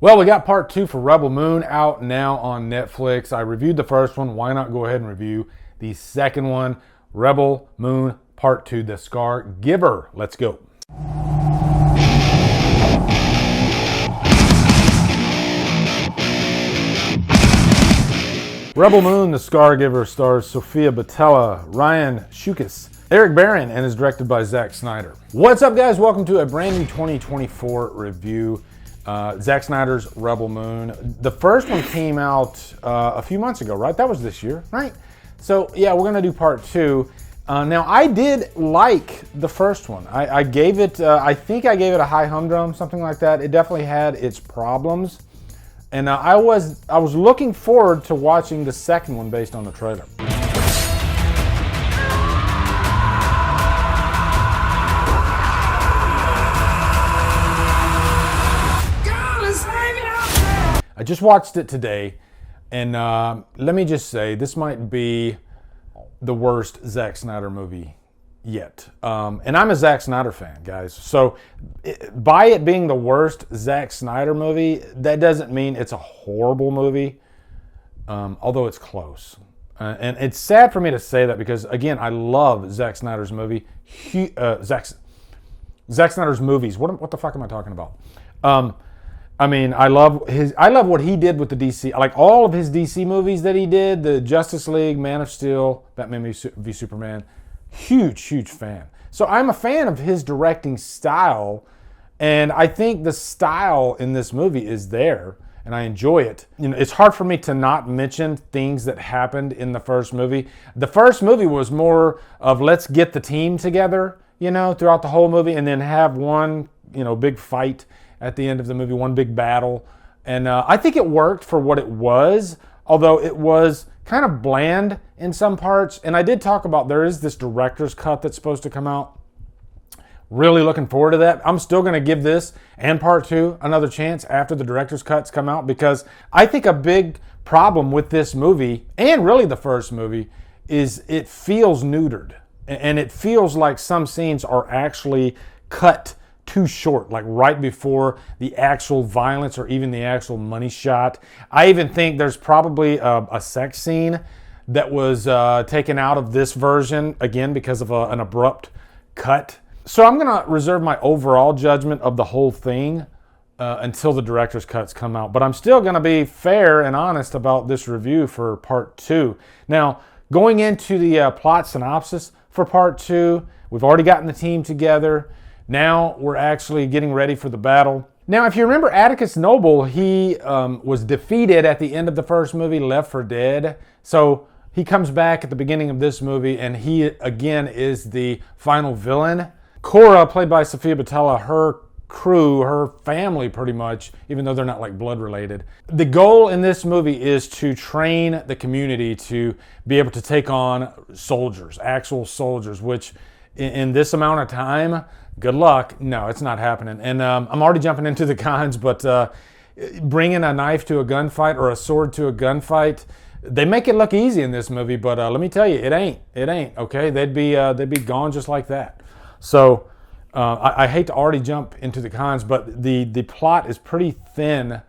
Well, we got part 2 for Rebel Moon out now on Netflix. I reviewed the first one. Why not go ahead and review the second one? Rebel Moon part 2, the Scargiver. Let's go. Rebel Moon, the Scargiver stars Sofia Boutella, Ryan Shukis, Eric Barron, and is directed by Zack Snyder. What's up, guys? Welcome to a brand new 2024 review. Zack Snyder's Rebel Moon. The first one came out a few months ago, right? That was this year, right? So yeah, we're gonna do part 2. Now I did like the first one. I gave it, I think I gave it a high humdrum, something like that. It definitely had its problems. And I was looking forward to watching the second one based on the trailer. I just watched it today, and let me just say, this might be the worst Zack Snyder movie yet. And I'm a Zack Snyder fan, guys. So by it being the worst Zack Snyder movie, that doesn't mean it's a horrible movie, although it's close. And it's sad for me to say that because, again, I love Zack Snyder's movie. Zack Snyder's movies. What the fuck am I talking about? I mean, I love what he did with the DC. I like all of his DC movies that he did. The Justice League, Man of Steel, Batman v Superman. Huge fan. So I'm a fan of his directing style, and I think the style in this movie is there, and I enjoy it. You know, it's hard for me to not mention things that happened in the first movie. The first movie was more of let's get the team together, you know, throughout the whole movie, and then have one, you know, big fight at the end of the movie, one big battle. And I think it worked for what it was, although it was kind of bland in some parts. And I did talk about there is this director's cut that's supposed to come out. Really looking forward to that. I'm still going to give this and part 2 another chance after the director's cuts come out, because I think a big problem with this movie, and really the first movie, is it feels neutered. And it feels like some scenes are actually cut too short, like right before the actual violence or even the actual money shot. I even think there's probably a sex scene that was taken out of this version, again, because of an abrupt cut. So I'm gonna reserve my overall judgment of the whole thing until the director's cuts come out. But I'm still gonna be fair and honest about this review for part 2. Now, going into the plot synopsis for part 2, we've already gotten the team together. Now we're actually getting ready for the battle. Now, if you remember Atticus Noble, he was defeated at the end of the first movie, left for dead. So he comes back at the beginning of this movie, and he, again, is the final villain. Cora, played by Sofia Boutella, her crew, her family pretty much, even though they're not like blood related. The goal in this movie is to train the community to be able to take on soldiers, actual soldiers, which in this amount of time, good luck. No, it's not happening. And I'm already jumping into the cons, but bringing a knife to a gunfight or a sword to a gunfight, they make it look easy in this movie, but let me tell you, it ain't. Okay, they'd be gone just like that. So I hate to already jump into the cons, but the plot is pretty thin,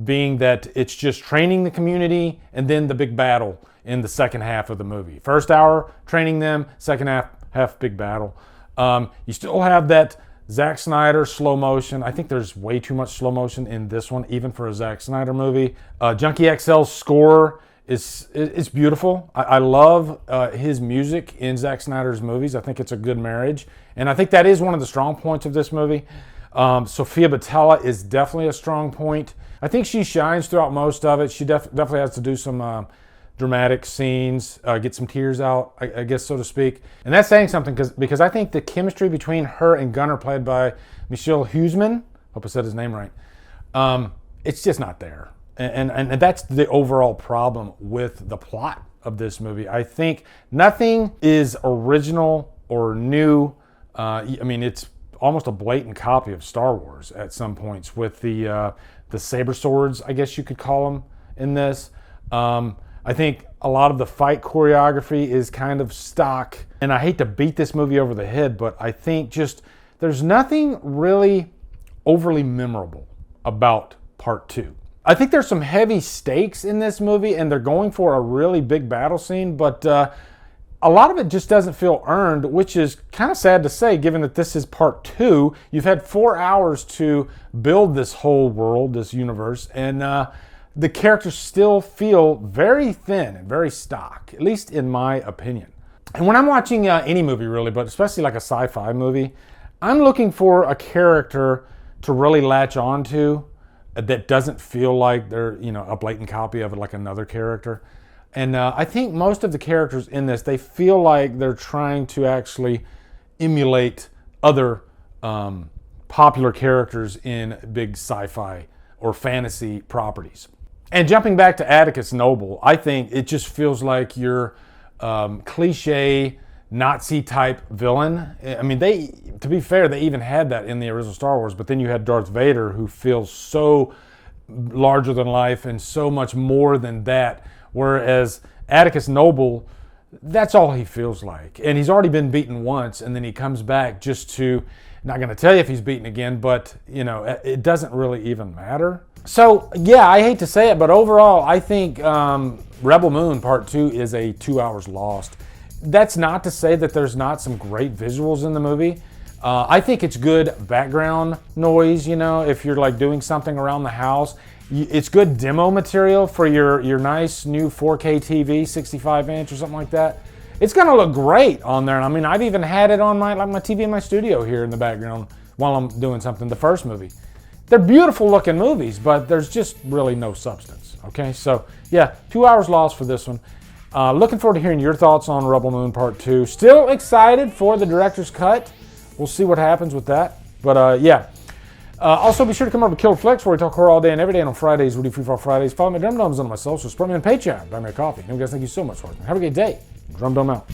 being that it's just training the community and then the big battle in the second half of the movie. First hour, training them. Second half big battle. You still have that Zack Snyder slow motion. I think there's way too much slow motion in this one, even for a Zack Snyder movie. Junkie XL's score is beautiful. I love his music in Zack Snyder's movies. I think it's a good marriage. And I think that is one of the strong points of this movie. Sofia Boutella is definitely a strong point. I think she shines throughout most of it. She definitely has to do some dramatic scenes, get some tears out, I guess, so to speak. And that's saying something, because I think the chemistry between her and Gunnar, played by Michiel Huisman, hope I said his name right, it's just not there. And that's the overall problem with the plot of this movie. I think nothing is original or new. I mean, it's almost a blatant copy of Star Wars at some points with the saber swords, I guess you could call them, in this. I think a lot of the fight choreography is kind of stock. And I hate to beat this movie over the head, but I think just there's nothing really overly memorable about Part 2. I think there's some heavy stakes in this movie, and they're going for a really big battle scene, but a lot of it just doesn't feel earned, which is kind of sad to say, given that this is Part 2. You've had 4 hours to build this whole world, this universe, and the characters still feel very thin and very stock, at least in my opinion. And when I'm watching any movie really, but especially like a sci-fi movie, I'm looking for a character to really latch onto that doesn't feel like they're, a blatant copy of it like another character. And I think most of the characters in this, they feel like they're trying to actually emulate other popular characters in big sci-fi or fantasy properties. And jumping back to Atticus Noble, I think it just feels like your cliche Nazi type villain. I mean, to be fair, they even had that in the original Star Wars, but then you had Darth Vader, who feels so larger than life and so much more than that, whereas Atticus Noble, that's all he feels like. And he's already been beaten once, and then he comes back just to, not going to tell you if he's beaten again, but it doesn't really even matter. So yeah, I hate to say it, but overall I think Rebel Moon Part 2 is a 2 hours lost. That's not to say that there's not some great visuals in the movie. I think it's good background noise, if you're like doing something around the house. It's good demo material for your nice new 4K TV, 65 inch or something like that. It's gonna look great on there. I mean, I've even had it on my TV in my studio here in the background while I'm doing something, the first movie. They're beautiful looking movies, but there's just really no substance, okay? So yeah, 2 hours lost for this one. Looking forward to hearing your thoughts on Rebel Moon Part 2. Still excited for the director's cut. We'll see what happens with that. But yeah. Also, be sure to come over to Killer Flicks, where we talk horror all day and every day. And on Fridays, we do Free Fall Fridays. Follow me at Drumdums on my socials. Support me on Patreon. Buy me a coffee. And guys, thank you so much for watching. Have a great day. Drumdum out.